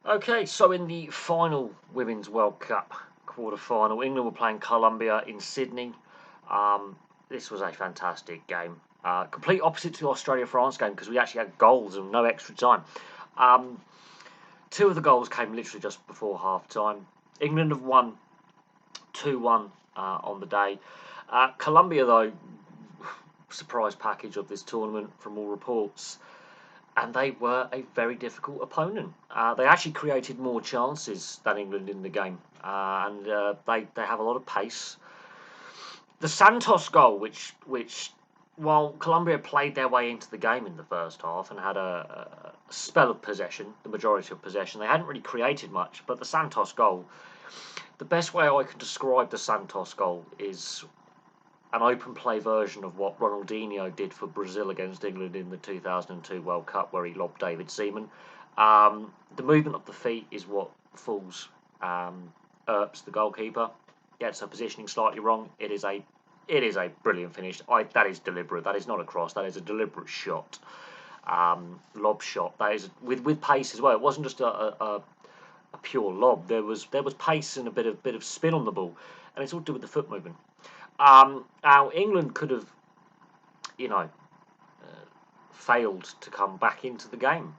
Okay, so in the final Women's World Cup quarter-final, England were playing Colombia in Sydney. This was a fantastic game. Complete opposite to the Australia-France game because we actually had goals and no extra time. Um, Two of the goals came literally just before half-time. England have won 2-1 on the day. Colombia, though, surprise package of this tournament from all reports, and they were a very difficult opponent. They actually created more chances than England in the game, and they have a lot of pace. The Santos goal, which while Colombia played their way into the game in the first half and had a spell of possession, the majority of possession, they hadn't really created much. But the Santos goal, the best way I can describe the Santos goal is an open play version of what Ronaldinho did for Brazil against England in the 2002 World Cup, where he lobbed David Seaman. The movement of the feet is what fools Earps, the goalkeeper. Gets her positioning slightly wrong. It is a brilliant finish. That is deliberate. That is not a cross. That is a deliberate shot, lob shot. That is with pace as well. It wasn't just a pure lob. There was pace and a bit of spin on the ball, and it's all to do with the foot movement. Now England could have, you know, failed to come back into the game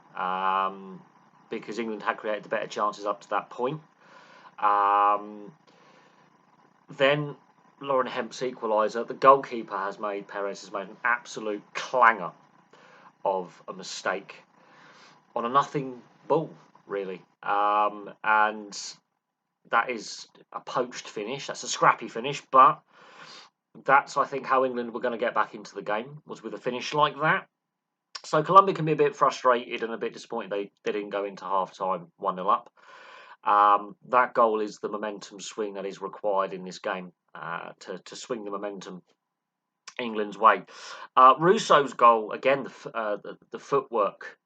because England had created the better chances up to that point. Then Lauren Hemp's equaliser. The goalkeeper Perez has made an absolute clanger of a mistake on a nothing ball, really, and that is a poached finish. That's a scrappy finish, but that's, I think, how England were going to get back into the game, was with a finish like that. So Colombia can be a bit frustrated and a bit disappointed they didn't go into half-time 1-0 up. That goal is the momentum swing that is required in this game to swing the momentum England's way. Russo's goal, again, the footwork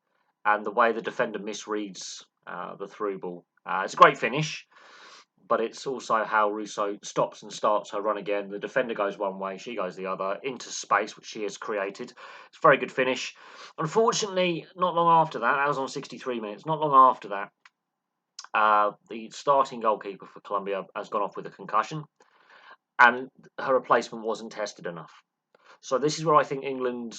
and the way the defender misreads the through ball. It's a great finish, but it's also how Russo stops and starts her run again. The defender goes one way, she goes the other, into space, which she has created. It's a very good finish. Unfortunately, not long after that was on 63 minutes, not long after that, the starting goalkeeper for Colombia has gone off with a concussion, and her replacement wasn't tested enough. So this is where I think England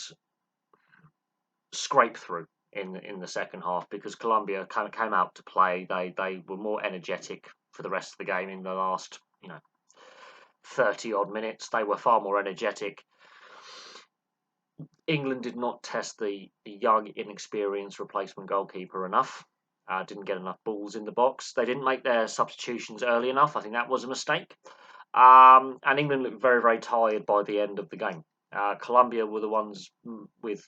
scraped through in the second half, because Colombia came out to play. They were more energetic for the rest of the game in the last 30 odd minutes. They were far more energetic. England did not test the young, inexperienced replacement goalkeeper enough. Didn't get enough balls in the box. They didn't make their substitutions early enough. I think that was a mistake. And England looked very, very tired by the end of the game. Colombia were the ones with,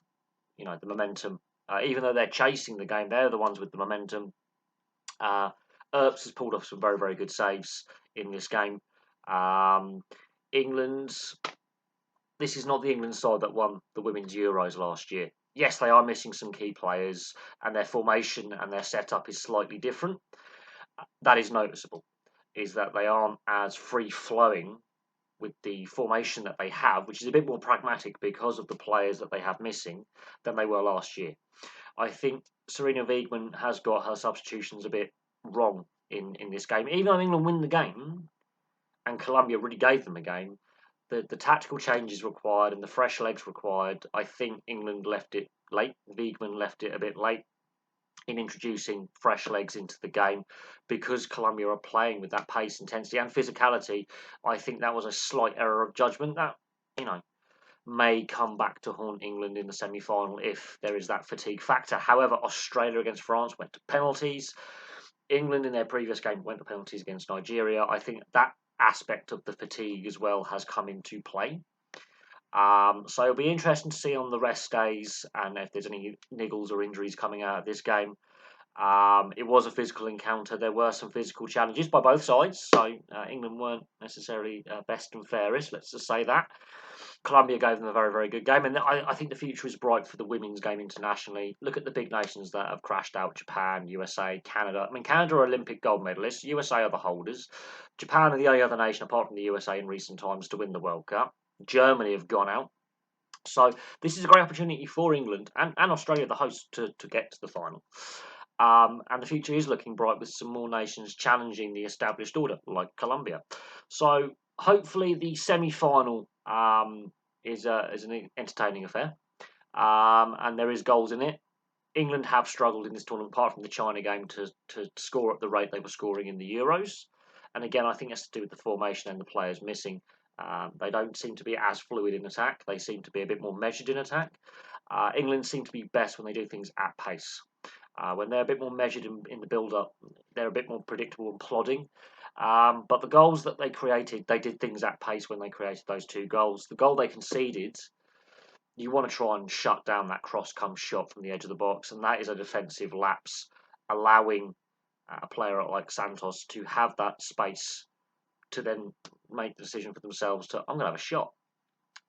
the momentum. Even though they're chasing the game, they're the ones with the momentum. Earps has pulled off some very, very good saves in this game. This is not the England side that won the Women's Euros last year. Yes, they are missing some key players, and their formation and their setup is slightly different. That is noticeable, is that they aren't as free-flowing with the formation that they have, which is a bit more pragmatic because of the players that they have missing, than they were last year. I think Serena Wiegman has got her substitutions a bit wrong in this game. Even though England win the game, and Colombia really gave them a game, the tactical changes required and the fresh legs required, I think England left it late. Wiegman left it a bit late in introducing fresh legs into the game, because Colombia are playing with that pace, intensity and physicality. I think that was a slight error of judgment that, may come back to haunt England in the semi-final if there is that fatigue factor. However, Australia against France went to penalties. England in their previous game went to penalties against Nigeria. I think that aspect of the fatigue as well has come into play. So it'll be interesting to see on the rest days and if there's any niggles or injuries coming out of this game. It was a physical encounter. There were some physical challenges by both sides, so England weren't necessarily best and fairest, let's just say that. Colombia gave them a very, very good game, and I think the future is bright for the women's game internationally. Look at the big nations that have crashed out: Japan, USA, Canada. I mean, Canada are Olympic gold medalists. USA are the holders. Japan are the only other nation, apart from the USA in recent times, to win the World Cup. Germany have gone out. So this is a great opportunity for England and Australia, the host, to get to the final. And the future is looking bright with some more nations challenging the established order, like Colombia. So hopefully the semi-final is an entertaining affair, and there is goals in it. England have struggled in this tournament, apart from the China game, to score at the rate they were scoring in the Euros. And again, I think that's to do with the formation and the players missing. They don't seem to be as fluid in attack. They seem to be a bit more measured in attack. England seem to be best when they do things at pace. When they're a bit more measured in the build-up, they're a bit more predictable and plodding. But the goals that they created, they did things at pace when they created those two goals. The goal they conceded, you want to try and shut down that cross-come shot from the edge of the box, and that is a defensive lapse, allowing a player like Santos to have that space to then make the decision for themselves to, I'm going to have a shot.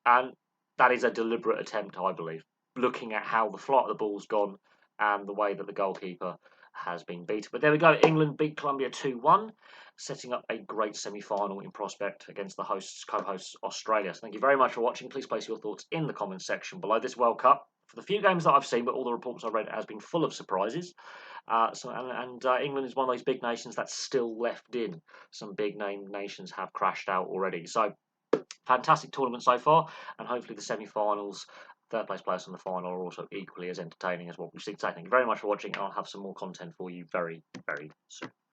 And that is a deliberate attempt, I believe, looking at how the flight of the ball's gone and the way that the goalkeeper has been beaten. But there we go. England beat Colombia 2-1, setting up a great semi-final in prospect against the co-hosts Australia. So thank you very much for watching. Please place your thoughts in the comments section below this World Cup. For the few games that I've seen, but all the reports I've read, has been full of surprises. England is one of those big nations that's still left in. Some big name nations have crashed out already. So fantastic tournament so far, and hopefully the semi-finals, third place players in the final, are also equally as entertaining as what we've seen today. Thank you very much for watching, and I'll have some more content for you very, very soon.